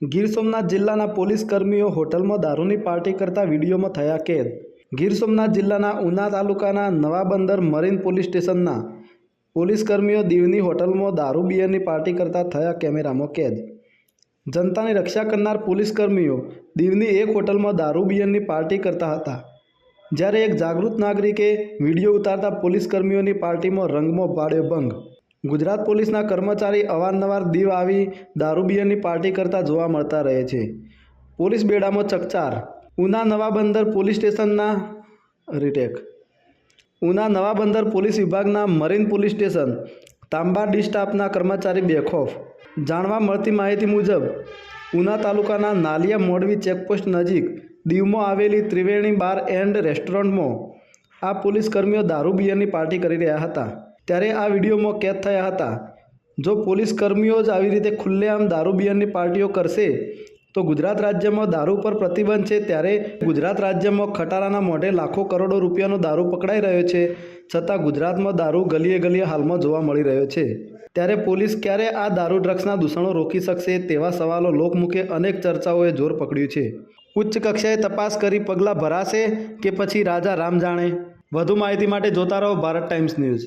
ગીર સોમનાથ જિલ્લાના પોલીસ કર્મીઓ હોટલમાં દારૂની પાર્ટી કરતા વિડીયોમાં થયા કેદ। ગીર સોમનાથ જિલ્લાના ઉના તાલુકાના નવાબંદર મરીન પોલીસ સ્ટેશનના પોલીસ કર્મીઓ દીવની હોટલમાં દારૂ બિયરની પાર્ટી કરતા થયા કેમેરામાં કેદ। જનતાની રક્ષા કરનાર પોલીસ કર્મીઓ દીવની એક હોટલમાં દારૂ બિયરની પાર્ટી કરતા હતા, જ્યારે એક જાગૃત નાગરિકે વિડીયો ઉતારતા પોલીસ કર્મીઓની પાર્ટીમાં રંગમાં પાડ્યો ભંગ। ગુજરાત પોલીસના કર્મચારી અવારનવાર દીવ આવી દારૂ બિયરની પાર્ટી કરતા જોવા મળતા રહે છે। પોલીસ બેડામાં ચકચાર। ઉના નવાબંદર પોલીસ સ્ટેશનના ઉના નવાબંદર પોલીસ વિભાગના મરીન પોલીસ સ્ટેશન તાંબા ડી સ્ટાફના કર્મચારી બેખોફ। જાણવા મળતી માહિતી મુજબ ઉના તાલુકાના નાલિયા મોડવી ચેકપોસ્ટ નજીક દીવમાં આવેલી ત્રિવેણી બાર એન્ડ રેસ્ટોરન્ટમાં આ પોલીસ કર્મીઓ દારૂ બિયરની પાર્ટી કરી રહ્યા હતા, ત્યારે આ વિડીયોમાં કેદ થયા હતા। જો પોલીસ કર્મીઓ જ આવી રીતે ખુલ્લેઆમ દારૂ બિયરની પાર્ટીઓ કરશે તો ગુજરાત રાજ્યમાં દારૂ પર પ્રતિબંધ છે, ત્યારે ગુજરાત રાજ્યમાં ખટારાના મોઢે લાખો કરોડો રૂપિયાનો દારૂ પકડાઈ રહ્યો છે, છતાં ગુજરાતમાં દારૂ ગલીએ ગલીએ હાલમાં જોવા મળી રહ્યો છે। ત્યારે પોલીસ ક્યારે આ દારૂ ડ્રગ્સના દૂષણો રોકી શકશે તેવા સવાલો લોકમુખે અનેક ચર્ચાઓએ જોર પકડ્યું છે। ઉચ્ચ કક્ષાએ તપાસ કરી પગલાં ભરાશે કે પછી રાજા રામ જાણે? વધુ માહિતી માટે જોતા રહો ભારત ટાઈમ્સ ન્યૂઝ।